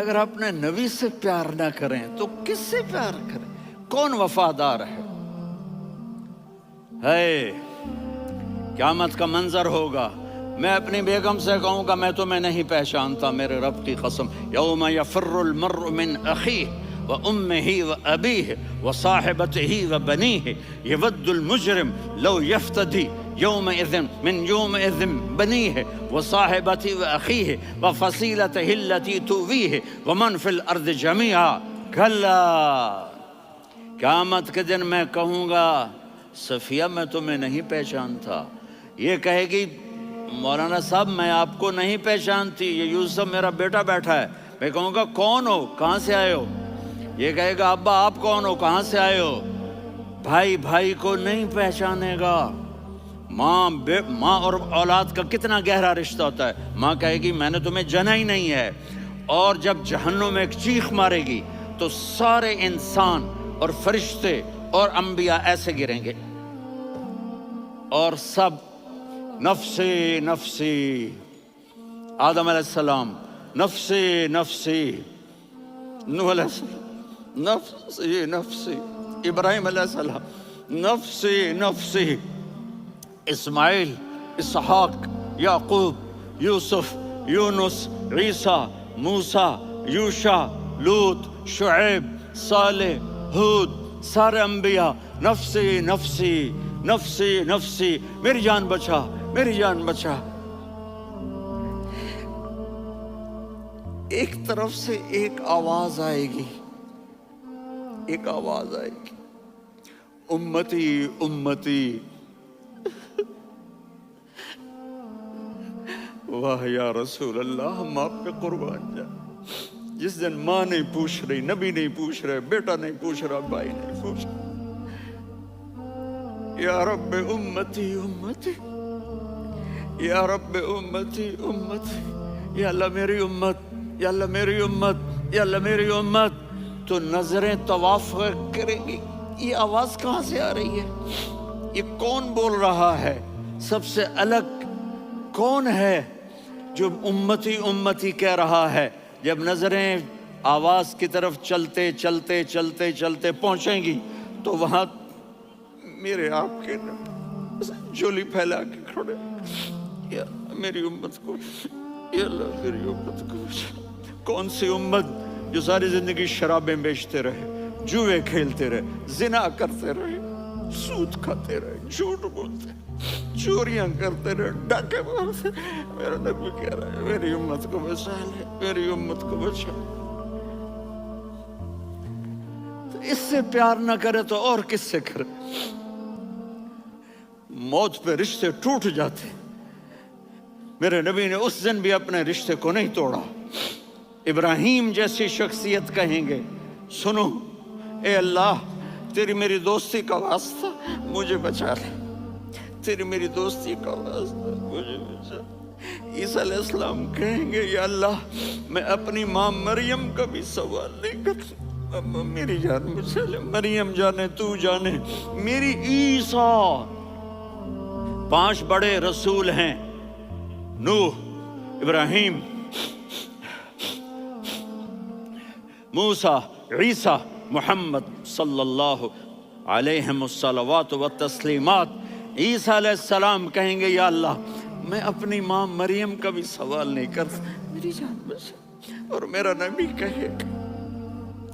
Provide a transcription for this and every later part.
اگر اپنے نبی سے پیار نہ کریں تو کس سے پیار کریں؟ کون وفادار ہے؟ قیامت کا منظر ہوگا، میں اپنی بیگم سے کہوں گا میں تمہیں نہیں پہچانتا، میرے رب کی قسم، یوم یفر المرء من اخیہ وامہ وابیہ وصاحبتہ وبنیہ یود المجرم لو یفتدی یومئذ من یومئذ بنیہ وصاحبتہ واخیہ وفصیلتہ التی تؤویہ ومن فی الارض جمیعا کلا، قیامت کے دن میں کہوں گا صفیہ میں تمہیں نہیں پہچانتا، یہ کہے گی مولانا صاحب میں آپ کو نہیں پہچانتی، یہ یوسف میرا بیٹا بیٹھا ہے، میں کہوں گا کون ہو، کہاں سے آئے ہو؟ یہ کہے گا ابا آپ کون ہو، کہاں سے آئے ہو؟ بھائی بھائی کو نہیں پہچانے گا۔ ماں اور اولاد کا کتنا گہرا رشتہ ہوتا ہے، ماں کہے گی میں نے تمہیں جنا ہی نہیں ہے، اور جب جہنم میں ایک چیخ مارے گی تو سارے انسان اور فرشتے اور انبیاء ایسے گریں گے اور سب نفسی نفسی، آدم علیہ السلام نفسی نفسی، نوح علیہ السلام نفسی نفسی، ابراہیم علیہ السلام نفسی نفسی، اسماعیل، اسحاق، یعقوب، یوسف، یونس، عیسیٰ، موسیٰ، یوشع، لوط، شعیب، صالح، ہود، سارے انبیاء نفسی نفسی نفسی نفسی، میری جان بچا میری جان بچا۔ ایک طرف سے ایک آواز آئے گی، ایک آواز آئے گی، امتی امتی، واہ یا رسول اللہ ہم آپ پہ قربان جائیں۔ جس دن ماں نہیں پوچھ رہی، نبی نہیں پوچھ رہے، بیٹا نہیں پوچھ رہا، بھائی نہیں پوچھ رہا، یا رب امتی امتی، یا رب امتی امتی، یا اللہ میری امت، یا اللہ میری امت، یا اللہ میری امت، تو نظریں طواف کریں گی، یہ آواز کہاں سے آ رہی ہے؟ یہ کون بول رہا ہے؟ سب سے الگ کون ہے جو امتی امتی کہہ رہا ہے؟ جب نظریں آواز کی طرف چلتے چلتے چلتے چلتے پہنچیں گی تو وہاں میرے آپ کے جھولی پھیلا کے کھڑے، یا میری امت کو، یا اللہ میری امت کو۔ کون سی امت جو ساری زندگی شرابیں بیچتے رہے، جوئے کھیلتے رہے، زنا کرتے رہے، سود کھاتے رہے، جھوٹ بولتے رہے، چوریاں کرتے رہے، ڈاکے مارتے رہے؟ میرا نبی کہہ رہا ہے میری امت کو بچا لے، میری امت کو بچا لے۔ اس سے پیار نہ کرے تو اور کس سے کرے؟ موت پہ رشتے ٹوٹ جاتے، میرے نبی نے اس دن بھی اپنے رشتے کو نہیں توڑا۔ ابراہیم جیسی شخصیت کہیں گے سنو اے اللہ تیری میری دوستی کا واسطہ مجھے بچا لے، تیری میری دوستی کا واسطہ مجھے بچا لے۔ عیسیٰ علیہ السلام کہیں گے یا اللہ میں اپنی ماں مریم کا بھی سوال نہیں کرتا، میری جان بچا لے، مریم جانے تو جانے میری عیسیٰ۔ 5 بڑے رسول ہیں، نوح، ابراہیم، موسیٰ، عیسیٰ، محمد صلی اللہ علیہ الصلوات والتسلیمات۔ عیسیٰ علیہ السلام کہیں گے یا اللہ میں اپنی ماں مریم کا بھی سوال نہیں کرتا، میری جان بچا۔ اور میرا نبی کہے گا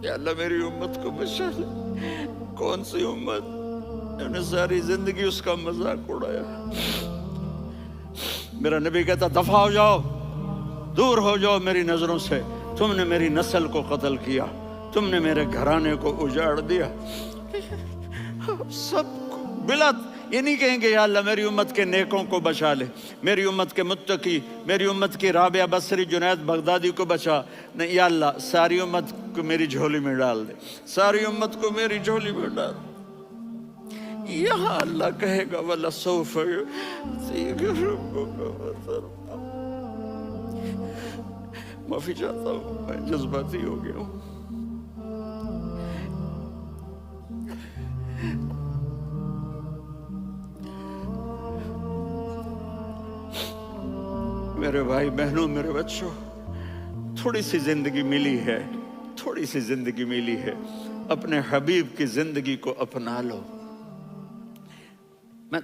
یا اللہ میری امت کو بچا لے۔ کون سی امت جنہوں نے ساری زندگی اس کا مذاق اڑایا؟ میرا نبی کہتا دفع ہو جاؤ، دور ہو جاؤ میری نظروں سے، تم نے میری نسل کو قتل کیا، تم نے میرے گھرانے کو اجاڑ دیا۔ سب کو بلا یہ نہیں کہیں گے یا اللہ میری امت کے نیکوں کو بچا لے، میری امت کے متقی، میری امت کی رابعہ بصری، جنید بغدادی کو بچا، نہیں یا اللہ ساری امت کو میری جھولی میں ڈال دے، ساری امت کو میری جھولی میں ڈال دے۔ یہاں اللہ کہے گا وَلَسَوْفَ يُعْطِيكَ رَبُّكَ فَتَرْضَىٰ۔ معافی چاہتا ہوں میں جذباتی ہو گیا ہوں۔ میرے بھائی بہنوں، میرے بچوں، تھوڑی سی زندگی ملی ہے، تھوڑی سی زندگی ملی ہے، اپنے حبیب کی زندگی کو اپنا لو۔ میں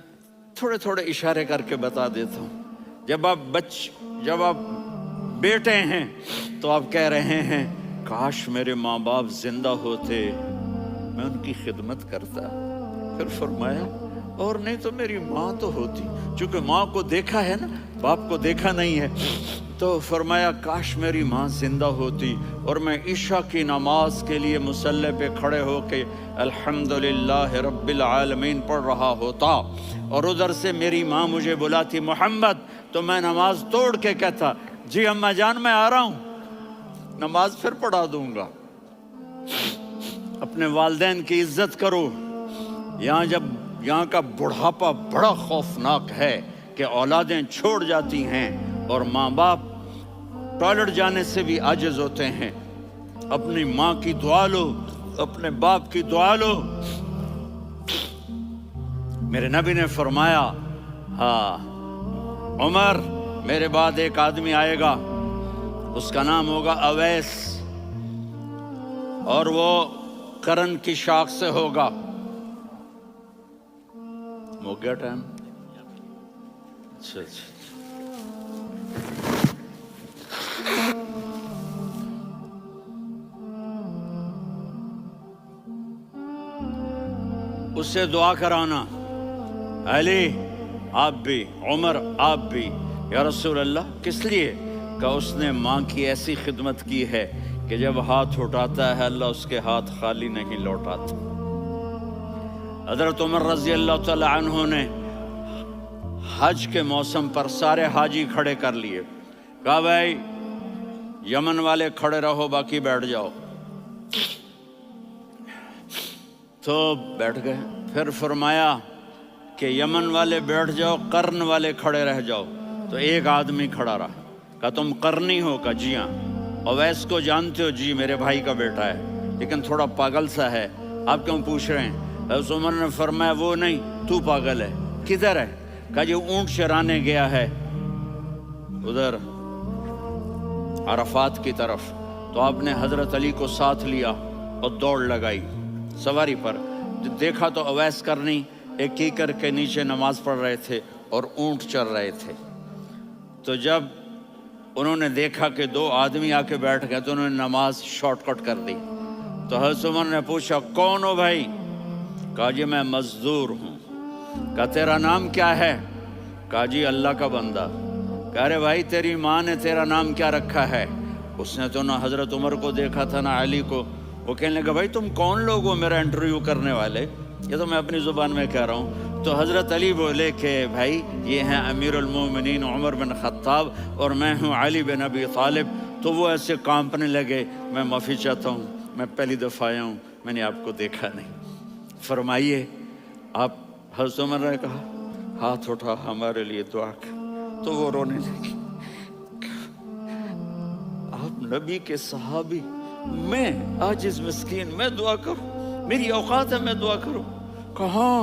تھوڑے تھوڑے اشارے کر کے بتا دیتا ہوں۔ جب آپ بیٹے ہیں تو آپ کہہ رہے ہیں کاش میرے ماں باپ زندہ ہوتے، میں ان کی خدمت کرتا۔ پھر فرمایا اور نہیں تو میری ماں تو ہوتی، چونکہ ماں کو دیکھا ہے نا، باپ کو دیکھا نہیں ہے، تو فرمایا کاش میری ماں زندہ ہوتی اور میں عشاء کی نماز کے لیے مصلی پہ کھڑے ہو کے الحمدللہ رب العالمین پڑھ رہا ہوتا، اور ادھر سے میری ماں مجھے بلاتی محمد، تو میں نماز توڑ کے کہتا جی اماں جان میں آ رہا ہوں، نماز پھر پڑھا دوں گا۔ اپنے والدین کی عزت کرو۔ یہاں کا بڑھاپا بڑا خوفناک ہے کہ اولادیں چھوڑ جاتی ہیں اور ماں باپ ٹوائلٹ جانے سے بھی عاجز ہوتے ہیں۔ اپنی ماں کی دعا لو، اپنے باپ کی دعا لو۔ میرے نبی نے فرمایا ہاں عمر میرے بعد ایک آدمی آئے گا، اس کا نام ہوگا اویس، اور وہ کرن کی شاخ سے ہوگا۔ ہو گیا ٹائم؟ اچھا اس سے دعا کرانا، علی آپ بھی، عمر آپ بھی، یا رسول اللہ کس لیے؟ کہ اس نے ماں کی ایسی خدمت کی ہے کہ جب ہاتھ اٹھاتا ہے اللہ اس کے ہاتھ خالی نہیں لوٹاتا۔ حضرت عمر رضی اللہ تعالی عنہ نے حج کے موسم پر سارے حاجی کھڑے کر لیے، کہا بھائی یمن والے کھڑے رہو باقی بیٹھ جاؤ، تو بیٹھ گئے۔ پھر فرمایا کہ یمن والے بیٹھ جاؤ، قرن والے کھڑے رہ جاؤ، تو ایک آدمی کھڑا رہا، کہا تم قرنی ہو؟ کہا جی ہاں۔ اویس کو جانتے ہو؟ جی میرے بھائی کا بیٹا ہے لیکن تھوڑا پاگل سا ہے، آپ کیوں پوچھ رہے ہیں؟ حضرت عمر نے فرمایا وہ نہیں، تو پاگل ہے۔ کدھر ہے؟ کہا جی اونٹ چرانے گیا ہے ادھر عرفات کی طرف۔ تو آپ نے حضرت علی کو ساتھ لیا اور دوڑ لگائی سواری پر۔ دیکھا تو اویس کرنی ایک کیکر کے نیچے نماز پڑھ رہے تھے اور اونٹ چر رہے تھے۔ تو جب انہوں نے دیکھا کہ دو آدمی آ کے بیٹھ گئے تو انہوں نے نماز شارٹ کٹ کر دی۔ تو حضرت عمر نے پوچھا کون ہو بھائی؟ کہا جی میں مزدور ہوں۔ کہا تیرا نام کیا ہے؟ کہا جی اللہ کا بندہ۔ کہا ارے بھائی تیری ماں نے تیرا نام کیا رکھا ہے؟ اس نے تو نہ حضرت عمر کو دیکھا تھا نہ علی کو۔ وہ کہنے لگا بھائی تم کون لوگ ہو میرا انٹرویو کرنے والے؟ یہ تو میں اپنی زبان میں کہہ رہا ہوں۔ تو حضرت علی بولے کہ بھائی یہ ہیں امیر المومنین عمر بن خطاب اور میں ہوں علی بن ابی طالب۔ تو وہ ایسے کانپنے لگے، میں معافی چاہتا ہوں، میں پہلی دفعہ آیا ہوں، میں نے آپ کو دیکھا نہیں، فرمائیے آپ۔ حضرت عمر نے کہا ہاتھ اٹھا ہمارے لیے دعا کر، تو وہ رونے لگی۔ آپ نبی کے صحابی، میں عاجز مسکین میں دعا کروں؟ میری اوقات ہے میں دعا کروں؟ کہاں،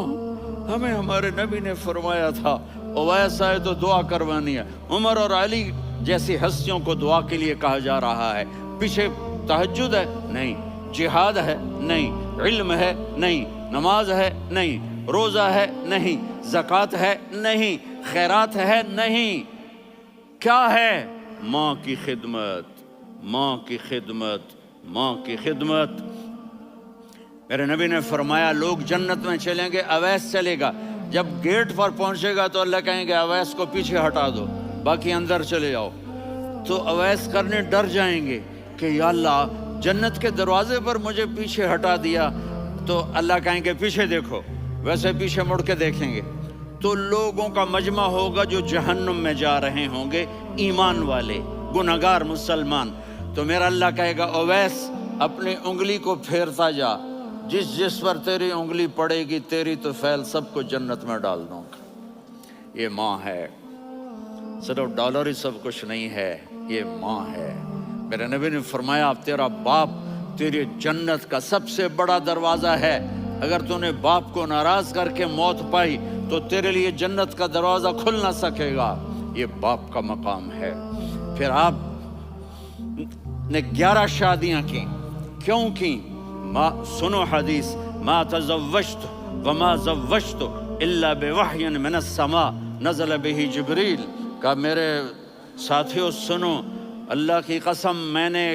ہمیں ہمارے نبی نے فرمایا تھا اویس آئے تو دعا کروانی ہے۔ عمر اور علی جیسی ہستیوں کو دعا کے لیے کہا جا رہا ہے۔ پیچھے تہجد ہے؟ نہیں۔ جہاد ہے؟ نہیں۔ علم ہے؟ نہیں۔ نماز ہے؟ نہیں۔ روزہ ہے؟ نہیں۔ زکوٰۃ ہے؟ نہیں۔ خیرات ہے؟ نہیں۔ کیا ہے؟ ماں کی خدمت، ماں کی خدمت، ماں کی خدمت۔ میرے نبی نے فرمایا لوگ جنت میں چلیں گے، اویس چلے گا، جب گیٹ پر پہنچے گا تو اللہ کہیں گے اویس کو پیچھے ہٹا دو، باقی اندر چلے جاؤ۔ تو اویس کرنے ڈر جائیں گے کہ یا اللہ جنت کے دروازے پر مجھے پیچھے ہٹا دیا، تو اللہ کہیں گے پیچھے دیکھو، ویسے پیچھے مڑ کے دیکھیں گے تو لوگوں کا مجمع ہوگا جو جہنم میں جا رہے ہوں گے، ایمان والے، گنہگار مسلمان۔ تو میرا اللہ کہے گا اویس اپنی انگلی کو پھیرتا جا، جس جس پر تیری انگلی پڑے گی تیری تو فیل سب کو جنت میں ڈال دوں گا۔ یہ ماں ہے، صرف ڈالر ہی سب کچھ نہیں ہے، یہ ماں ہے۔ میرے نبی نے فرمایا تیرا باپ تیری جنت کا سب سے بڑا دروازہ ہے، اگر تو نے باپ کو ناراض کر کے موت پائی تو تیرے لیے جنت کا دروازہ کھل نہ سکے گا۔ یہ باپ کا مقام ہے۔ پھر آپ نے 11 شادیاں کی. کیوں کی؟ سنو حدیث، ما تزوجت وما زوجت الا بوحی من السماء نزل به جبریل. کہا میرے ساتھیوں سنو، اللہ کی قسم میں نے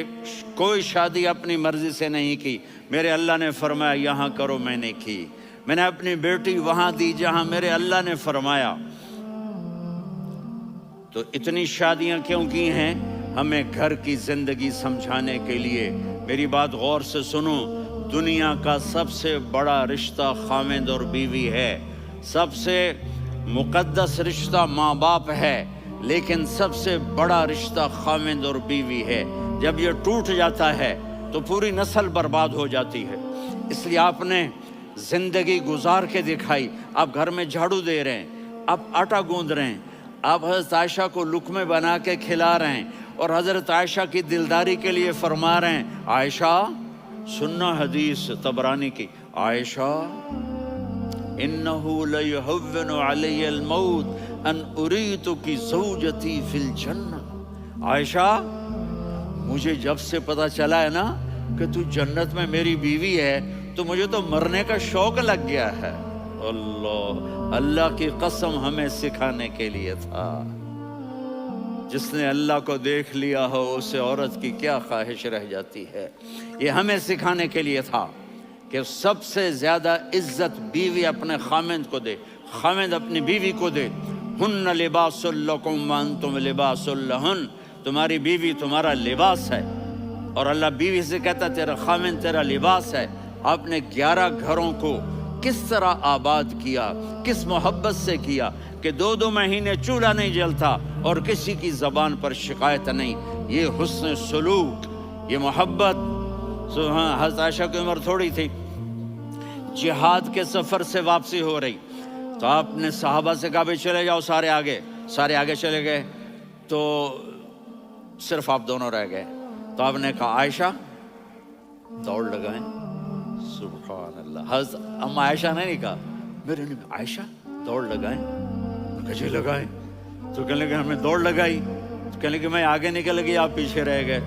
کوئی شادی اپنی مرضی سے نہیں کی. میرے اللہ نے فرمایا یہاں کرو، میں نے کی. میں نے اپنی بیٹی وہاں دی جہاں میرے اللہ نے فرمایا. تو اتنی شادیاں کیوں کی ہیں؟ ہمیں گھر کی زندگی سمجھانے کے لیے. میری بات غور سے سنو، دنیا کا سب سے بڑا رشتہ خاوند اور بیوی ہے. سب سے مقدس رشتہ ماں باپ ہے، لیکن سب سے بڑا رشتہ خاوند اور بیوی ہے. جب یہ ٹوٹ جاتا ہے تو پوری نسل برباد ہو جاتی ہے. اس لیے آپ نے زندگی گزار کے دکھائی. آپ گھر میں جھاڑو دے رہے ہیں، آپ آٹا گوندھ رہے ہیں، آپ حضرت عائشہ کو لقمے بنا کے کھلا رہے ہیں، اور حضرت عائشہ کی دلداری کے لیے فرما رہے ہیں عائشہ سننا حدیث طبرانی کی، عائشہ انہو لیہون علی الموت ان اریتکی زوجتی فی الجنہ. عائشہ مجھے جب سے پتا چلا ہے نا کہ تو جنت میں میری بیوی ہے تو مجھے تو مرنے کا شوق لگ گیا ہے. اللہ کی قسم ہمیں سکھانے کے لیے تھا. جس نے اللہ کو دیکھ لیا ہو اسے عورت کی کیا خواہش رہ جاتی ہے. یہ ہمیں سکھانے کے لیے تھا کہ سب سے زیادہ عزت بیوی اپنے خاوند کو دے، خاوند اپنی بیوی کو دے. ہن لباس لکم وانتم لباس لہن، تمہاری بیوی تمہارا لباس ہے. اور اللہ بیوی سے کہتا تیرا خاوند تیرا لباس ہے. آپ نے 11 گھروں کو کس طرح آباد کیا، کس محبت سے کیا کہ 2 مہینے چولہا نہیں جلتا اور کسی کی زبان پر شکایت نہیں. یہ حسن سلوک، یہ محبت. حضرت عائشہ کی عمر تھوڑی تھی، جہاد کے سفر سے واپسی ہو رہی تو آپ نے صحابہ سے کہا بھی چلے جاؤ سارے آگے چلے گئے تو صرف آپ دونوں رہ گئے. تو آپ نے کہا عائشہ دوڑ لگائیں. سبحان اللہ. حضرت اما عائشہ نے نہیں کہا، میرے نے عائشہ دوڑ لگائیں. کہا لگائیں. تو کہنے لگے ہمیں دوڑ لگائی. تو کہنے لگے میں آگے نکل گئی، آپ پیچھے رہ گئے.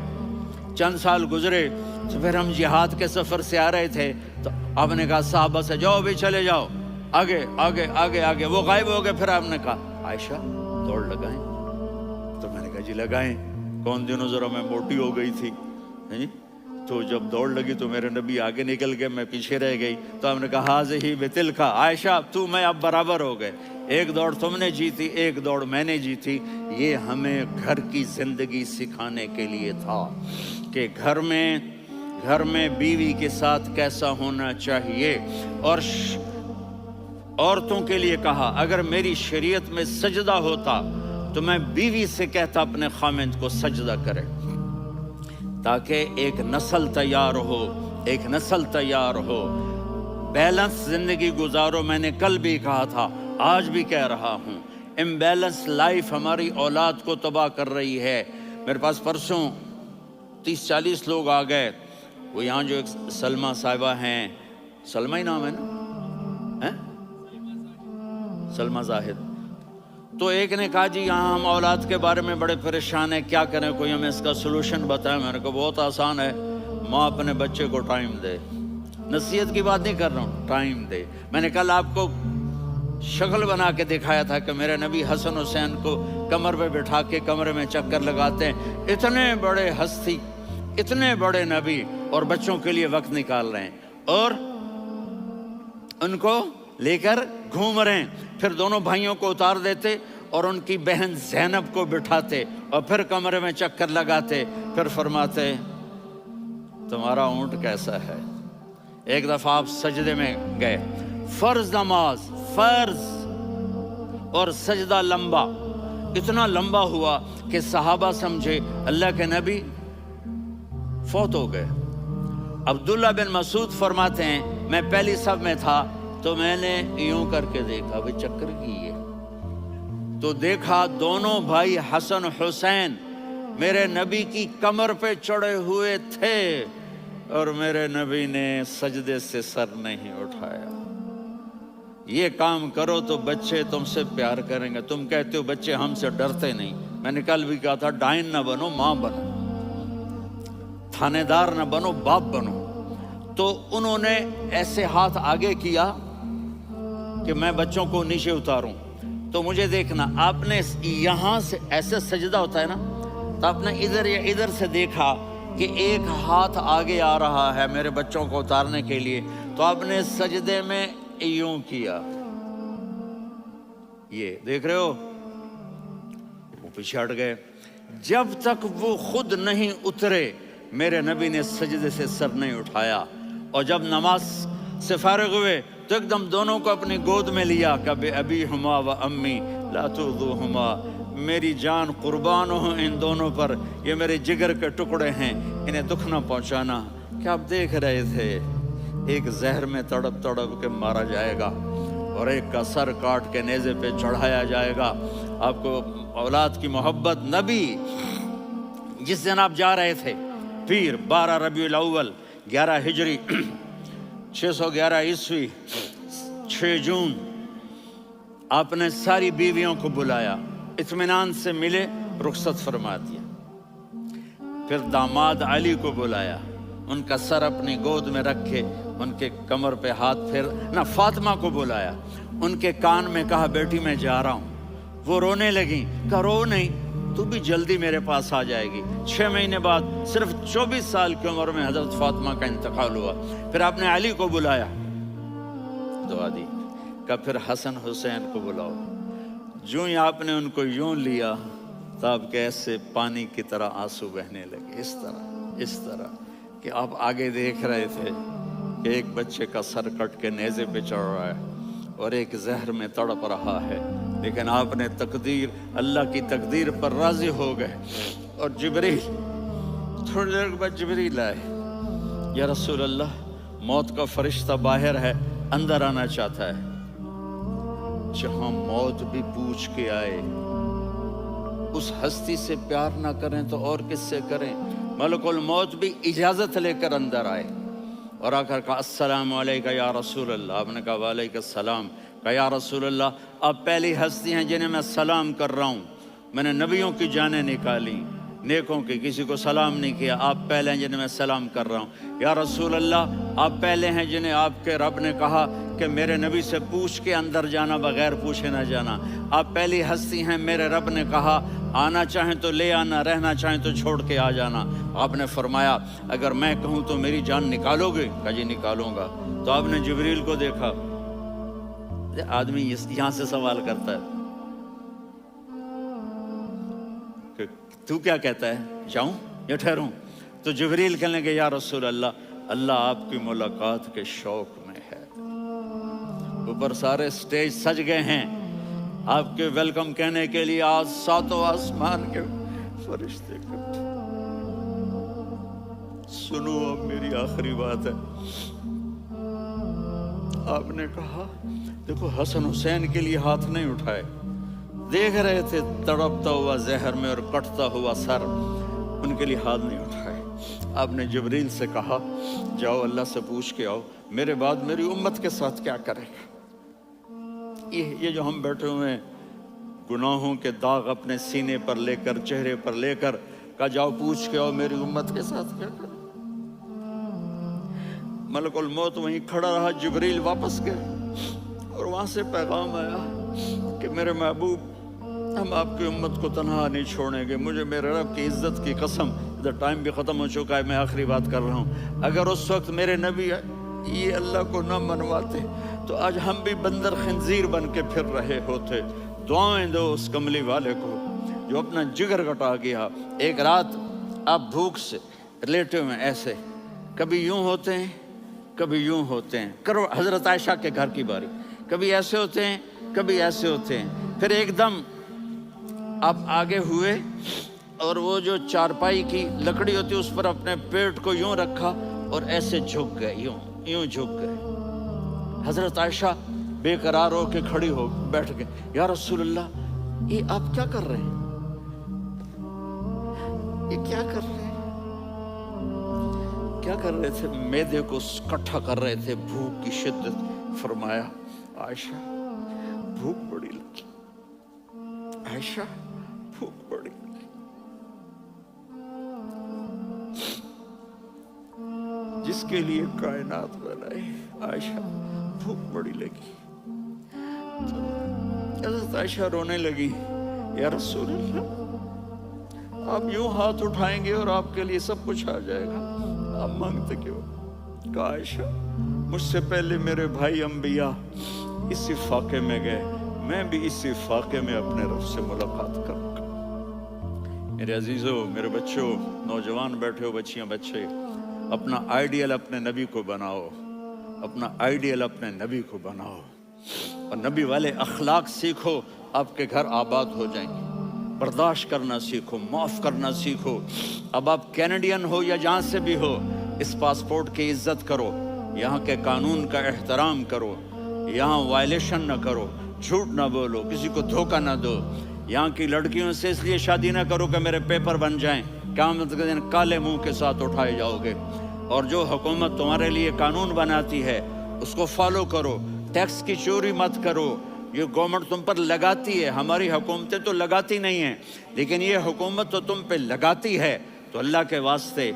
چند سال گزرے تو پھر ہم جہاد کے سفر سے آ رہے تھے تو آپ نے کہا صحابہ سے جاؤ بھی چلے جاؤ آگے. وہ غائب ہو گئے. پھر آپ نے کہا عائشہ دوڑ لگائیں. تو میں نے کہا جی لگائیں. کون دنوں ذرا میں موٹی ہو گئی تھی، تو جب دوڑ لگی تو میرے نبی آگے نکل گئے، میں پیچھے رہ گئی. تو ہم نے کہا ہاذہ بتلکا، عائشہ تو میں اب برابر ہو گئے. ایک دوڑ تم نے جیتی، ایک دوڑ میں نے جیتی. یہ ہمیں گھر کی زندگی سکھانے کے لیے تھا کہ گھر میں بیوی کے ساتھ کیسا ہونا چاہیے. اور عورتوں کے لیے کہا اگر میری شریعت میں سجدہ ہوتا تو میں بیوی سے کہتا اپنے خاوند کو سجدہ کرے، تاکہ ایک نسل تیار ہو. بیلنس زندگی گزارو. میں نے کل بھی کہا تھا، آج بھی کہہ رہا ہوں، امبیلنس لائف ہماری اولاد کو تباہ کر رہی ہے. میرے پاس پرسوں 30-40 لوگ آ گئے. وہ یہاں جو ایک سلمہ صاحبہ ہیں، سلمہ ہی نام ہے نا، سلمہ زاہد. تو ایک نے کہا جی یہاں ہم اولاد کے بارے میں بڑے پریشان ہیں، کیا کریں، کوئی ہمیں اس کا سلوشن بتائیں. میں نے کہا بہت آسان ہے، ماں اپنے بچے کو ٹائم دے. نصیحت کی بات نہیں کر رہا ہوں، ٹائم دے. میں نے کل آپ کو شکل بنا کے دکھایا تھا کہ میرے نبی حسن حسین کو کمر پہ بٹھا کے کمرے میں چکر لگاتے ہیں. اتنے بڑے ہستی، اتنے بڑے نبی، اور بچوں کے لیے وقت نکال رہے ہیں اور ان کو لے کر گھوم رہے ہیں. پھر دونوں بھائیوں کو اتار دیتے اور ان کی بہن زینب کو بٹھاتے اور پھر کمرے میں چکر لگاتے. پھر فرماتے تمہارا اونٹ کیسا ہے. ایک دفعہ آپ سجدے میں گئے، فرض نماز، فرض، اور سجدہ لمبا، اتنا لمبا ہوا کہ صحابہ سمجھے اللہ کے نبی فوت ہو گئے. عبداللہ بن مسعود فرماتے ہیں میں پہلی صف میں تھا تو میں نے یوں کر کے دیکھا، بھئی چکر کی ہے، تو دیکھا دونوں بھائی حسن حسین میرے نبی کی کمر پہ چڑھے ہوئے تھے اور میرے نبی نے سجدے سے سر نہیں اٹھایا. یہ کام کرو تو بچے تم سے پیار کریں گے. تم کہتے ہو بچے ہم سے ڈرتے نہیں. میں نے کل بھی کہا تھا ڈائن نہ بنو، ماں بنو. تھانے دار نہ بنو، باپ بنو۔ تو انہوں نے ایسے ہاتھ آگے کیا کہ میں بچوں کو نیچے اتاروں۔ تو مجھے دیکھنا، آپ نے یہاں سے ایسے سجدہ ہوتا ہے نا، تو آپ نے ادھر یا ادھر سے دیکھا کہ ایک ہاتھ آگے آ رہا ہے میرے بچوں کو اتارنے کے لیے، تو آپ نے سجدے میں یوں کیا، یہ دیکھ رہے ہو، وہ پیچھے ہٹ گئے۔ جب تک وہ خود نہیں اترے میرے نبی نے سجدے سے سر نہیں اٹھایا۔ اور جب نماز سے فارغ ہوئے تو ایک دم دونوں کو اپنی گود میں لیا، کبھی ابی ہما و امی لا تؤذوہما، میری جان قربان ہو ان دونوں پر، یہ میرے جگر کے ٹکڑے ہیں، انہیں دکھ نہ پہنچانا۔ کیا آپ دیکھ رہے تھے؟ ایک زہر میں تڑپ تڑپ کے مارا جائے گا اور ایک کا سر کاٹ کے نیزے پہ چڑھایا جائے گا۔ آپ کو اولاد کی محبت، نبی جس دن آپ جا رہے تھے، پیر 12 ربیع الاول 11 ہجری 611 عیسوی 6 جون، آپ نے ساری بیویوں کو بلایا، اطمینان سے ملے، رخصت فرما دیا۔ پھر داماد علی کو بلایا، ان کا سر اپنی گود میں رکھے، ان کے کمر پہ ہاتھ پھیر نہ، فاطمہ کو بلایا، ان کے کان میں کہا بیٹی میں جا رہا ہوں۔ وہ رونے لگیں، کہا رو نہیں، تو بھی جلدی میرے پاس آ جائے گی۔ 6 مہینے بعد صرف 24 سال کی عمر میں حضرت فاطمہ کا انتقال ہوا۔ پھر آپ نے علی کو بلایا، دعا دی، کہا پھر حسن حسین کو بلاؤ۔ جو ہی آپ نے ان کو یوں لیا تو آپ کے ایسے پانی کی طرح آنسو بہنے لگے، اس طرح کہ آپ آگے دیکھ رہے تھے کہ ایک بچے کا سر کٹ کے نیزے پہ چڑھ رہا ہے اور ایک زہر میں تڑپ رہا ہے، لیکن آپ نے تقدیر، اللہ کی تقدیر پر راضی ہو گئے۔ اور جبریل، تھوڑی دیر کے بعد جبریل آئے، یا رسول اللہ موت کا فرشتہ باہر ہے، اندر آنا چاہتا ہے۔ جہاں موت بھی پوچھ کے آئے، اس ہستی سے پیار نہ کریں تو اور کس سے کریں؟ ملک الموت بھی اجازت لے کر اندر آئے اور آ کر کہا السلام علیکہ یا رسول اللہ۔ آپ نے کہا وعلیکم السلام۔ کہا یا رسول اللہ آپ پہلی ہستی ہیں جنہیں میں سلام کر رہا ہوں، میں نے نبیوں کی جانیں نکالی، نیکوں کی، کسی کو سلام نہیں کیا، آپ پہلے ہیں جنہیں میں سلام کر رہا ہوں۔ یا رسول اللہ آپ پہلے ہیں جنہیں آپ کے رب نے کہا کہ میرے نبی سے پوچھ کے اندر جانا، بغیر پوچھے نہ جانا۔ آپ پہلی ہستی ہیں، میرے رب نے کہا آنا چاہیں تو لے آنا، رہنا چاہیں تو چھوڑ کے آ جانا۔ آپ نے فرمایا اگر میں کہوں تو میری جان نکالو گے؟ کہا جی نکالوں گا۔ تو آپ نے جبریل کو دیکھا، آدمی یہاں سے سوال کرتا ہے کہ تو کیا کہتا ہے، جاؤں یا ٹھہروں؟ تو جبریل کہنے لگے یا رسول اللہ، اللہ آپ کی ملاقات کے شوق میں ہے۔ اوپر سارے سٹیج سج گئے ہیں آپ کے ویلکم کہنے کے لیے، آج 7 آسمان کے فرشتے اکٹھے۔ سنو اب میری آخری بات ہے۔ آپ نے کہا دیکھو حسن حسین کے لیے ہاتھ نہیں اٹھائے، دیکھ رہے تھے تڑپتا ہوا زہر میں اور کٹتا ہوا سر، ان کے لیے ہاتھ نہیں اٹھائے۔ آپ نے جبریل سے کہا جاؤ اللہ سے پوچھ کے آؤ میرے بعد میری امت کے ساتھ کیا کرے گا۔ یہ جو ہم بیٹھے ہوئے ہیں گناہوں کے داغ اپنے سینے پر لے کر، چہرے پر لے کر، کہا جاؤ پوچھ کے آؤ میری امت کے ساتھ کیا کرے۔ ملک الموت وہیں کھڑا رہا، جبریل واپس گئے اور وہاں سے پیغام آیا کہ میرے محبوب ہم آپ کی امت کو تنہا نہیں چھوڑیں گے، مجھے میرے رب کی عزت کی قسم، ادھر ٹائم بھی ختم ہو چکا ہے، میں آخری بات کر رہا ہوں، اگر اس وقت میرے نبی یہ اللہ کو نہ منواتے تو آج ہم بھی بندر خنزیر بن کے پھر رہے ہوتے۔ دعائیں دو اس کملی والے کو جو اپنا جگر کٹا گیا۔ ایک رات آپ بھوک سے لیٹے ہوئے ایسے، کبھی یوں ہوتے ہیں کبھی یوں ہوتے ہیں، کرو حضرت عائشہ کے گھر کی باری، کبھی ایسے ہوتے ہیں کبھی ایسے ہوتے ہیں، پھر ایک دم آپ آگے ہوئے اور وہ جو چارپائی کی لکڑی ہوتی اس پر اپنے پیٹ کو یوں رکھا اور ایسے جھک گئے، یوں جھک گئے۔ حضرت عائشہ بے قرار ہو کے کھڑی ہو بیٹھ گئے، یا رسول اللہ یہ آپ کیا کر رہے ہیں، یہ کیا کر رہے ہیں؟ کیا کر رہے تھے؟ معدے کو کٹھا کر رہے تھے، بھوک کی شدت۔ فرمایا عائشہ بھوک بڑی لگی، عائشہ بھوک بڑی لگی۔ جس کے لیے کائنات بنائی. عائشہ بھوک بڑی لگی تو حضرت عائشہ رونے لگی. یا رسول اللہ، آپ یوں ہاتھ اٹھائیں گے اور آپ کے لیے سب کچھ آ جائے گا، آپ مانگتے کیوں؟ کہا عائشہ مجھ سے پہلے میرے بھائی انبیاء اسی فاقے میں گئے، میں بھی اسی فاقے میں اپنے رب سے ملاقات کروں گا. میرے عزیزوں، میرے بچوں، نوجوان بیٹھے ہو، بچیاں بچے، اپنا آئیڈیل اپنے نبی کو بناؤ، اپنا آئیڈیل اپنے نبی کو بناؤ اور نبی والے اخلاق سیکھو، آپ کے گھر آباد ہو جائیں گے. برداشت کرنا سیکھو، معاف کرنا سیکھو. اب آپ کینیڈین ہو یا جہاں سے بھی ہو، اس پاسپورٹ کی عزت کرو، یہاں کے قانون کا احترام کرو، یہاں وائلیشن نہ کرو، جھوٹ نہ بولو، کسی کو دھوکہ نہ دو. یہاں کی لڑکیوں سے اس لیے شادی نہ کرو کہ میرے پیپر بن جائیں، قیامت کے دن کالے منہ کے ساتھ اٹھائے جاؤ گے. اور جو حکومت تمہارے لیے قانون بناتی ہے اس کو فالو کرو. ٹیکس کی چوری مت کرو، یہ گورنمنٹ تم پر لگاتی ہے، ہماری حکومتیں تو لگاتی نہیں ہیں، لیکن یہ حکومت تو تم پہ لگاتی ہے. تو اللہ کے واسطے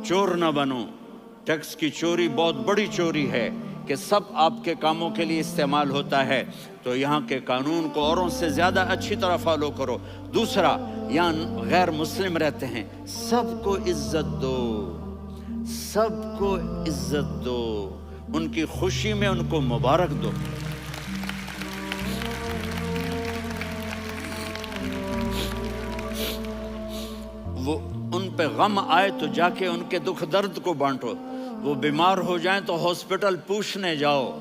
چور نہ بنو. ٹیکس کی چوری بہت بڑی چوری ہے کہ سب آپ کے کاموں کے لیے استعمال ہوتا ہے. تو یہاں کے قانون کو اوروں سے زیادہ اچھی طرح فالو کرو. دوسرا، یہاں غیر مسلم رہتے ہیں، سب کو عزت دو، سب کو عزت دو، ان کی خوشی میں ان کو مبارک دو. وہ ان پہ غم آئے تو جا کے ان کے دکھ درد کو بانٹو. وہ بیمار ہو جائیں تو ہاسپٹل پوچھنے جاؤ،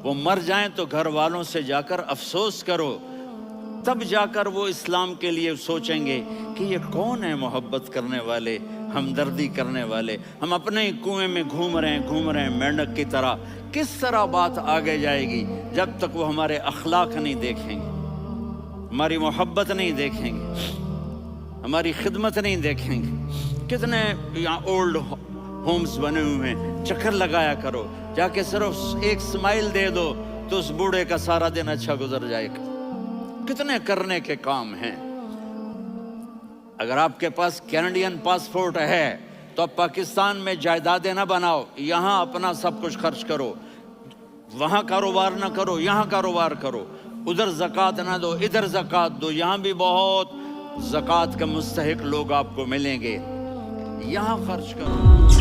وہ مر جائیں تو گھر والوں سے جا کر افسوس کرو. تب جا کر وہ اسلام کے لیے سوچیں گے کہ یہ کون ہے محبت کرنے والے، ہمدردی کرنے والے. ہم اپنے ہی کنویں میں گھوم رہے ہیں مینڈک کی طرح. کس طرح بات آگے جائے گی جب تک وہ ہمارے اخلاق نہیں دیکھیں گے، ہماری محبت نہیں دیکھیں گے، ہماری خدمت نہیں دیکھیں گے. کتنے یہاں اولڈ ہومز بنے ہوئے ہیں، چکر لگایا کرو، جا کے صرف ایک سمائل دے دو تو اس بوڑھے کا سارا دن اچھا گزر جائے گا. کتنے کرنے کے کام ہیں. اگر آپ کے پاس کینیڈین پاسپورٹ ہے تو اب پاکستان میں جائیدادیں نہ بناؤ، یہاں اپنا سب کچھ خرچ کرو. وہاں کاروبار نہ کرو، یہاں کاروبار کرو. ادھر زکوٰۃ نہ دو، ادھر زکوٰۃ دو. یہاں بھی بہت زکوٰۃ کے مستحق لوگ آپ کو ملیں گے، یہاں خرچ کرو.